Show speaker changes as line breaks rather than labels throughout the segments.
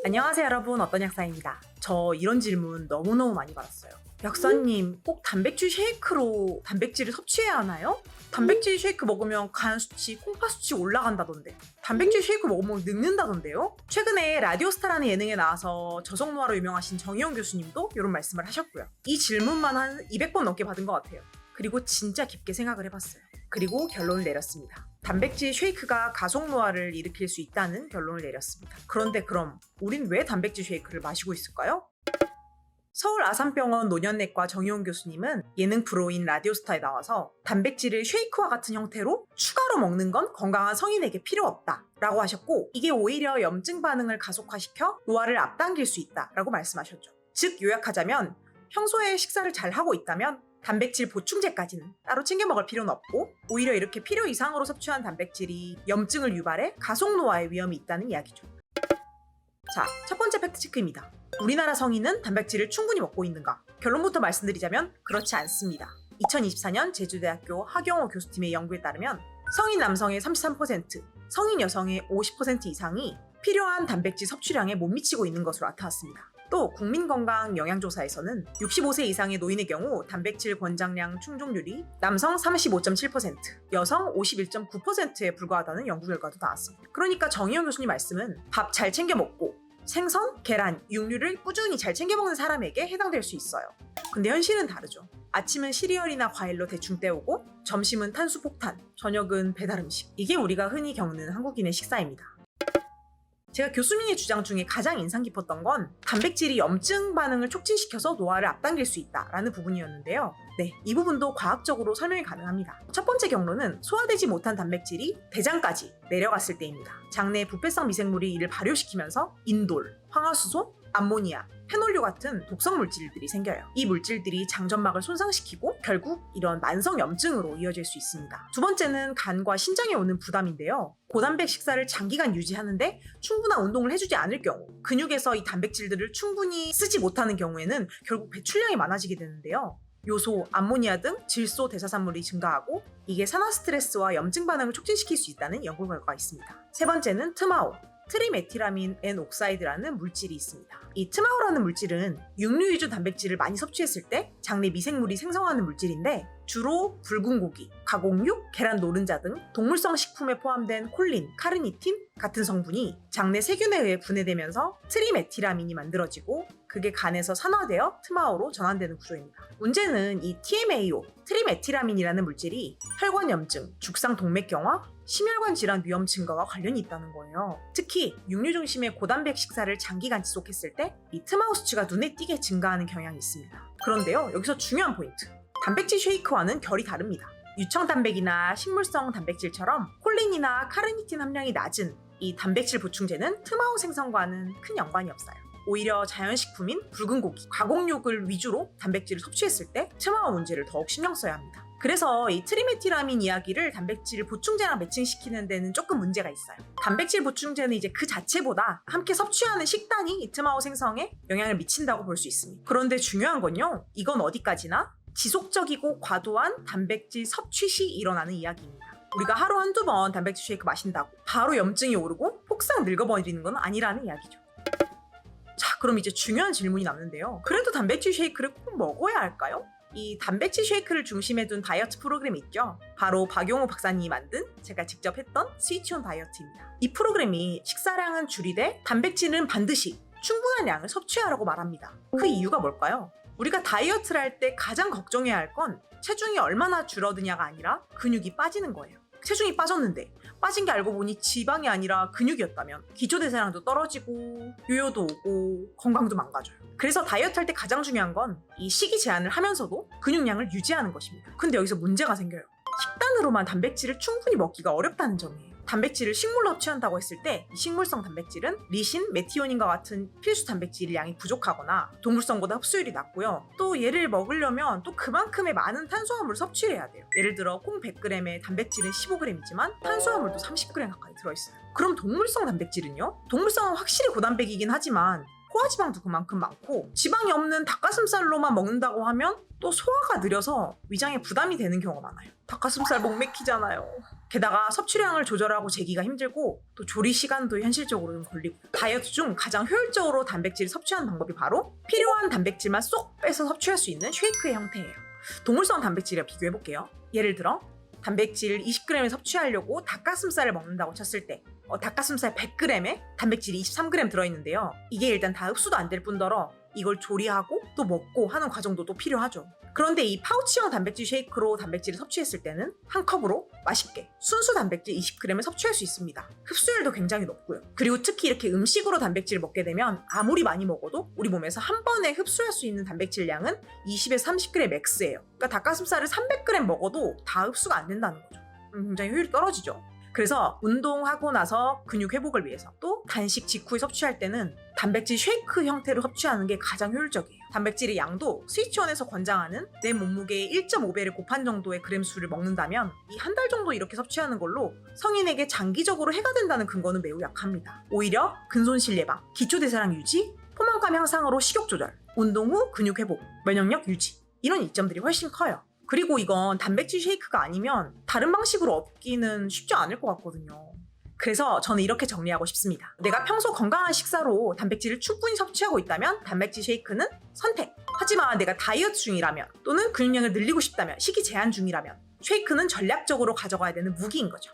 안녕하세요 여러분, 어떤 약사입니다. 저 이런 질문 너무너무 많이 받았어요. 약사님, 꼭 단백질 쉐이크로 단백질을 섭취해야 하나요? 단백질 쉐이크 먹으면 간 수치, 콩팥 수치 올라간다던데, 단백질 쉐이크 먹으면 늙는다던데요? 최근에 라디오스타라는 예능에 나와서 저속노화로 유명하신 정의용 교수님도 이런 말씀을 하셨고요. 이 질문만 한 200번 넘게 받은 것 같아요. 그리고 진짜 깊게 생각을 해봤어요. 그리고 결론을 내렸습니다. 단백질 쉐이크가 가속노화를 일으킬 수 있다는 결론을 내렸습니다. 그런데 그럼 우린 왜 단백질 쉐이크를 마시고 있을까요? 서울 아산병원 노년내과 정의용 교수님은 예능 프로인 라디오스타에 나와서 단백질을 쉐이크와 같은 형태로 추가로 먹는 건 건강한 성인에게 필요 없다 라고 하셨고, 이게 오히려 염증 반응을 가속화시켜 노화를 앞당길 수 있다 라고 말씀하셨죠. 즉 요약하자면, 평소에 식사를 잘 하고 있다면 단백질 보충제까지는 따로 챙겨 먹을 필요는 없고, 오히려 이렇게 필요 이상으로 섭취한 단백질이 염증을 유발해 가속노화의 위험이 있다는 이야기죠. 자, 첫 번째 팩트체크입니다. 우리나라 성인은 단백질을 충분히 먹고 있는가? 결론부터 말씀드리자면 그렇지 않습니다. 2024년 제주대학교 하경호 교수팀의 연구에 따르면 성인 남성의 33%, 성인 여성의 50% 이상이 필요한 단백질 섭취량에 못 미치고 있는 것으로 나타났습니다. 또 국민건강영양조사에서는 65세 이상의 노인의 경우 단백질 권장량 충족률이 남성 35.7%, 여성 51.9%에 불과하다는 연구 결과도 나왔습니다. 그러니까 정의용 교수님 말씀은 밥 잘 챙겨 먹고 생선, 계란, 육류를 꾸준히 잘 챙겨 먹는 사람에게 해당될 수 있어요. 근데 현실은 다르죠. 아침은 시리얼이나 과일로 대충 때우고, 점심은 탄수 폭탄, 저녁은 배달 음식. 이게 우리가 흔히 겪는 한국인의 식사입니다. 제가 교수님의 주장 중에 가장 인상 깊었던 건 단백질이 염증 반응을 촉진시켜서 노화를 앞당길 수 있다라는 부분이었는데요. 네, 이 부분도 과학적으로 설명이 가능합니다. 첫 번째 경로는 소화되지 못한 단백질이 대장까지 내려갔을 때입니다. 장내 부패성 미생물이 이를 발효시키면서 인돌, 황화수소, 암모니아, 페놀류 같은 독성 물질들이 생겨요. 이 물질들이 장점막을 손상시키고 결국 이런 만성 염증으로 이어질 수 있습니다. 두 번째는 간과 신장에 오는 부담인데요. 고단백 식사를 장기간 유지하는데 충분한 운동을 해주지 않을 경우, 근육에서 이 단백질들을 충분히 쓰지 못하는 경우에는 결국 배출량이 많아지게 되는데요. 요소, 암모니아 등 질소 대사산물이 증가하고, 이게 산화 스트레스와 염증 반응을 촉진시킬 수 있다는 연구 결과가 있습니다. 세 번째는 트마오, 트리메티라민 N-옥사이드라는 물질이 있습니다. 이 트마오라는 물질은 육류 위주 단백질을 많이 섭취했을 때 장내 미생물이 생성하는 물질인데, 주로 붉은 고기, 가공육, 계란 노른자 등 동물성 식품에 포함된 콜린, 카르니틴 같은 성분이 장내 세균에 의해 분해되면서 트리메티라민이 만들어지고, 그게 간에서 산화되어 트마오로 전환되는 구조입니다. 문제는 이 TMAO, 트리메티라민이라는 물질이 혈관염증, 죽상동맥경화, 심혈관 질환 위험 증가와 관련이 있다는 거예요. 특히 육류 중심의 고단백 식사를 장기간 지속했을 때 이 트마오 수치가 눈에 띄게 증가하는 경향이 있습니다. 그런데요, 여기서 중요한 포인트. 단백질 쉐이크와는 결이 다릅니다. 유청단백이나 식물성 단백질처럼 콜린이나 카르니틴 함량이 낮은 이 단백질 보충제는 트마오 생성과는 큰 연관이 없어요. 오히려 자연식품인 붉은 고기, 가공육을 위주로 단백질을 섭취했을 때 트마오 문제를 더욱 신경 써야 합니다. 그래서 이 트리메티라민 이야기를 단백질 보충제랑 매칭시키는 데는 조금 문제가 있어요. 단백질 보충제는 이제 그 자체보다 함께 섭취하는 식단이 이 트마오 생성에 영향을 미친다고 볼 수 있습니다. 그런데 중요한 건요, 이건 어디까지나 지속적이고 과도한 단백질 섭취 시 일어나는 이야기입니다. 우리가 하루 한두 번 단백질 쉐이크 마신다고 바로 염증이 오르고 폭삭 늙어버리는 건 아니라는 이야기죠. 자, 그럼 이제 중요한 질문이 남는데요. 그래도 단백질 쉐이크를 꼭 먹어야 할까요? 이 단백질 쉐이크를 중심에 둔 다이어트 프로그램이 있죠. 바로 박용호 박사님이 만든, 제가 직접 했던 스위치온 다이어트입니다. 이 프로그램이 식사량은 줄이되 단백질은 반드시 충분한 양을 섭취하라고 말합니다. 그 이유가 뭘까요? 우리가 다이어트를 할 때 가장 걱정해야 할 건 체중이 얼마나 줄어드냐가 아니라 근육이 빠지는 거예요. 체중이 빠졌는데 빠진 게 알고 보니 지방이 아니라 근육이었다면 기초대사량도 떨어지고 요요도 오고 건강도 망가져요. 그래서 다이어트 할 때 가장 중요한 건 이 식이 제한을 하면서도 근육량을 유지하는 것입니다. 근데 여기서 문제가 생겨요. 식단으로만 단백질을 충분히 먹기가 어렵다는 점이에요. 단백질을 식물로 섭취한다고 했을 때 식물성 단백질은 리신, 메티오닌과 같은 필수 단백질 양이 부족하거나 동물성보다 흡수율이 낮고요. 또 얘를 먹으려면 또 그만큼의 많은 탄수화물을 섭취를 해야 돼요. 예를 들어 콩 100g에 단백질은 15g이지만 탄수화물도 30g 가까이 들어있어요. 그럼 동물성 단백질은요? 동물성은 확실히 고단백이긴 하지만 포화지방도 그만큼 많고, 지방이 없는 닭가슴살로만 먹는다고 하면 또 소화가 느려서 위장에 부담이 되는 경우가 많아요. 닭가슴살 목 맥히잖아요. 게다가 섭취량을 조절하고 재기가 힘들고 또 조리 시간도 현실적으로 좀 걸리고 다이어트 중 가장 효율적으로 단백질을 섭취하는 방법이 바로 필요한 단백질만 쏙 빼서 섭취할 수 있는 쉐이크의 형태예요. 동물성 단백질이랑 비교해볼게요. 예를 들어 단백질 20g을 섭취하려고 닭가슴살을 먹는다고 쳤을 때 닭가슴살 100g에 단백질이 23g 들어있는데요. 이게 일단 다 흡수도 안 될 뿐더러 이걸 조리하고 또 먹고 하는 과정도 또 필요하죠. 그런데 이 파우치형 단백질 쉐이크로 단백질을 섭취했을 때는 한 컵으로 맛있게 순수 단백질 20g을 섭취할 수 있습니다. 흡수율도 굉장히 높고요. 그리고 특히 이렇게 음식으로 단백질을 먹게 되면 아무리 많이 먹어도 우리 몸에서 한 번에 흡수할 수 있는 단백질량은 20에서 30g 맥스예요. 그러니까 닭가슴살을 300g 먹어도 다 흡수가 안 된다는 거죠. 굉장히 효율이 떨어지죠. 그래서 운동하고 나서 근육 회복을 위해서 또 단식 직후에 섭취할 때는 단백질 쉐이크 형태로 섭취하는 게 가장 효율적이에요. 단백질의 양도 스위치원에서 권장하는 내 몸무게의 1.5배를 곱한 정도의 그램 수를 먹는다면 이 한 달 정도 이렇게 섭취하는 걸로 성인에게 장기적으로 해가 된다는 근거는 매우 약합니다. 오히려 근손실 예방, 기초대사량 유지, 포만감 향상으로 식욕 조절, 운동 후 근육 회복, 면역력 유지 이런 이점들이 훨씬 커요. 그리고 이건 단백질 쉐이크가 아니면 다른 방식으로 얻기는 쉽지 않을 것 같거든요. 그래서 저는 이렇게 정리하고 싶습니다. 내가 평소 건강한 식사로 단백질을 충분히 섭취하고 있다면 단백질 쉐이크는 선택. 하지만 내가 다이어트 중이라면 또는 근육량을 늘리고 싶다면 식이 제한 중이라면 쉐이크는 전략적으로 가져가야 되는 무기인 거죠.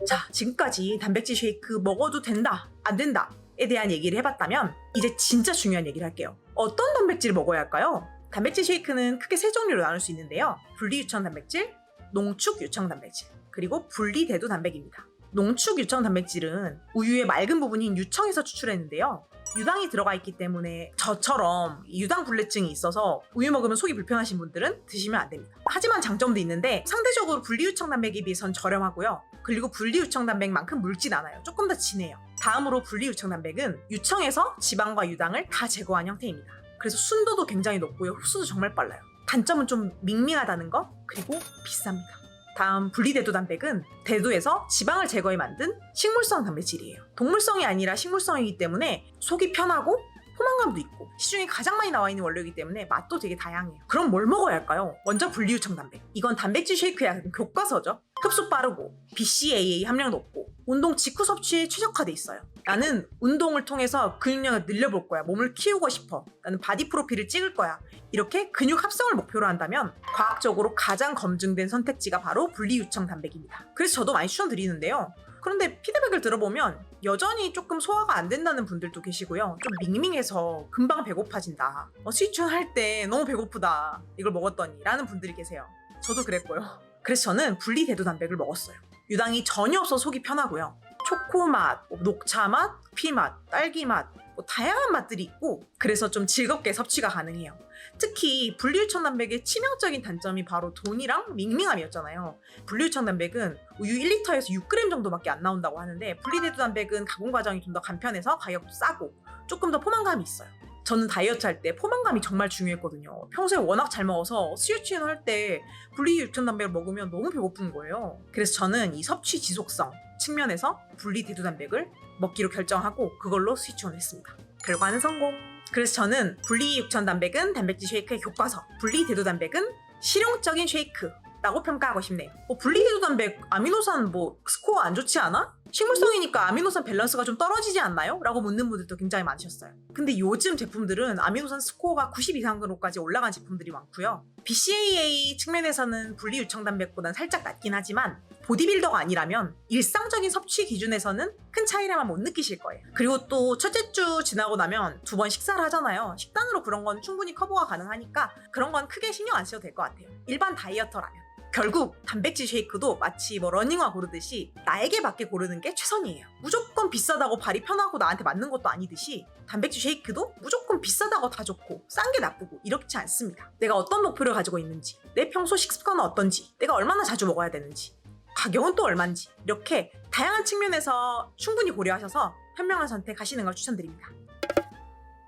자, 지금까지 단백질 쉐이크 먹어도 된다, 안 된다에 대한 얘기를 해봤다면 이제 진짜 중요한 얘기를 할게요. 어떤 단백질을 먹어야 할까요? 단백질 쉐이크는 크게 세 종류로 나눌 수 있는데요. 분리유청 단백질, 농축 유청 단백질, 그리고 분리대두 단백입니다. 농축 유청 단백질은 우유의 맑은 부분인 유청에서 추출했는데요. 유당이 들어가 있기 때문에 저처럼 유당 불내증이 있어서 우유 먹으면 속이 불편하신 분들은 드시면 안 됩니다. 하지만 장점도 있는데 상대적으로 분리유청 단백에 비해선 저렴하고요. 그리고 분리유청 단백만큼 묽진 않아요. 조금 더 진해요. 다음으로 분리유청 단백은 유청에서 지방과 유당을 다 제거한 형태입니다. 그래서 순도도 굉장히 높고요. 흡수도 정말 빨라요. 단점은 좀 밍밍하다는 거, 그리고 비쌉니다. 다음 분리대두 단백은 대두에서 지방을 제거해 만든 식물성 단백질이에요. 동물성이 아니라 식물성이기 때문에 속이 편하고 포만감도 있고 시중에 가장 많이 나와 있는 원료이기 때문에 맛도 되게 다양해요. 그럼 뭘 먹어야 할까요? 먼저 분리유청 단백. 이건 단백질 쉐이크의 교과서죠. 흡수 빠르고 BCAA 함량 높고 운동 직후 섭취에 최적화돼 있어요. 나는 운동을 통해서 근육량을 늘려볼 거야. 몸을 키우고 싶어. 나는 바디 프로필을 찍을 거야. 이렇게 근육 합성을 목표로 한다면 과학적으로 가장 검증된 선택지가 바로 분리유청 단백입니다. 그래서 저도 많이 추천드리는데요. 그런데 피드백을 들어보면 여전히 조금 소화가 안 된다는 분들도 계시고요. 좀 밍밍해서 금방 배고파진다. 스위치원 할 때 너무 배고프다. 이걸 먹었더니 라는 분들이 계세요. 저도 그랬고요. 그래서 저는 분리대두 단백을 먹었어요. 유당이 전혀 없어 속이 편하고요. 초코 맛, 녹차 맛, 커피 맛, 딸기 맛, 다양한 맛들이 있고 그래서 좀 즐겁게 섭취가 가능해요. 특히 분리유청 단백의 치명적인 단점이 바로 돈이랑 밍밍함이었잖아요. 분리유청 단백은 우유 1리터에서 6g 정도밖에 안 나온다고 하는데 분리대두 단백은 가공 과정이 좀 더 간편해서 가격도 싸고 조금 더 포만감이 있어요. 저는 다이어트 할 때 포만감이 정말 중요했거든요. 평소에 워낙 잘 먹어서 스위치원 할 때 분리유청 단백을 먹으면 너무 배고픈 거예요. 그래서 저는 이 섭취 지속성 측면에서 분리대두 단백을 먹기로 결정하고 그걸로 스위치온을 했습니다. 결과는 성공! 그래서 저는 분리유청 단백은 단백질 쉐이크의 교과서, 분리대두 단백은 실용적인 쉐이크라고 평가하고 싶네요. 분리대두 단백 아미노산 스코어 안 좋지 않아? 식물성이니까 아미노산 밸런스가 좀 떨어지지 않나요? 라고 묻는 분들도 굉장히 많으셨어요. 근데 요즘 제품들은 아미노산 스코어가 90 이상으로까지 올라간 제품들이 많고요. BCAA 측면에서는 분리유청 단백보다는 살짝 낮긴 하지만 보디빌더가 아니라면 일상적인 섭취 기준에서는 큰 차이라만 못 느끼실 거예요. 그리고 또 첫째 주 지나고 나면 2번 식사를 하잖아요. 식단으로 그런 건 충분히 커버가 가능하니까 그런 건 크게 신경 안 쓰셔도 될 것 같아요. 일반 다이어터라면. 결국 단백질 쉐이크도 마치 러닝화 고르듯이 나에게 맞게 고르는 게 최선이에요. 무조건 비싸다고 발이 편하고 나한테 맞는 것도 아니듯이 단백질 쉐이크도 무조건 비싸다고 다 좋고 싼 게 나쁘고 이렇지 않습니다. 내가 어떤 목표를 가지고 있는지, 내 평소 식습관은 어떤지, 내가 얼마나 자주 먹어야 되는지, 가격은 또 얼마인지 이렇게 다양한 측면에서 충분히 고려하셔서 현명한 선택하시는 걸 추천드립니다.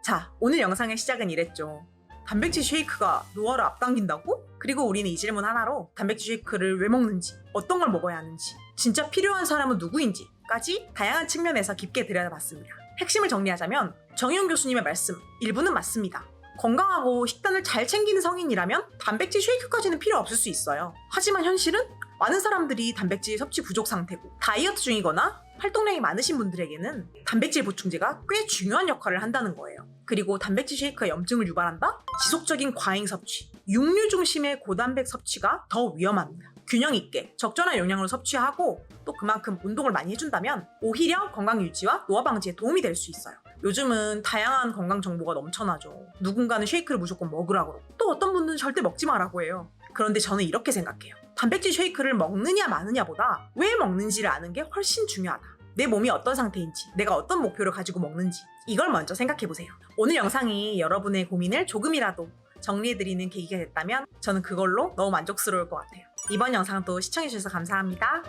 자, 오늘 영상의 시작은 이랬죠. 단백질 쉐이크가 노화를 앞당긴다고? 그리고 우리는 이 질문 하나로 단백질 쉐이크를 왜 먹는지, 어떤 걸 먹어야 하는지, 진짜 필요한 사람은 누구인지까지 다양한 측면에서 깊게 들여다봤습니다. 핵심을 정리하자면 정의용 교수님의 말씀, 일부는 맞습니다. 건강하고 식단을 잘 챙기는 성인이라면 단백질 쉐이크까지는 필요 없을 수 있어요. 하지만 현실은 많은 사람들이 단백질 섭취 부족 상태고 다이어트 중이거나 활동량이 많으신 분들에게는 단백질 보충제가 꽤 중요한 역할을 한다는 거예요. 그리고 단백질 쉐이크가 염증을 유발한다? 지속적인 과잉 섭취, 육류 중심의 고단백 섭취가 더 위험합니다. 균형 있게 적절한 영양을 섭취하고 또 그만큼 운동을 많이 해준다면 오히려 건강 유지와 노화 방지에 도움이 될 수 있어요. 요즘은 다양한 건강 정보가 넘쳐나죠. 누군가는 쉐이크를 무조건 먹으라고 그러고 또 어떤 분들은 절대 먹지 말라고 해요. 그런데 저는 이렇게 생각해요. 단백질 쉐이크를 먹느냐 마느냐보다 왜 먹는지를 아는 게 훨씬 중요하다. 내 몸이 어떤 상태인지, 내가 어떤 목표를 가지고 먹는지 이걸 먼저 생각해보세요. 오늘 영상이 여러분의 고민을 조금이라도 정리해드리는 계기가 됐다면 저는 그걸로 너무 만족스러울 것 같아요. 이번 영상도 시청해주셔서 감사합니다.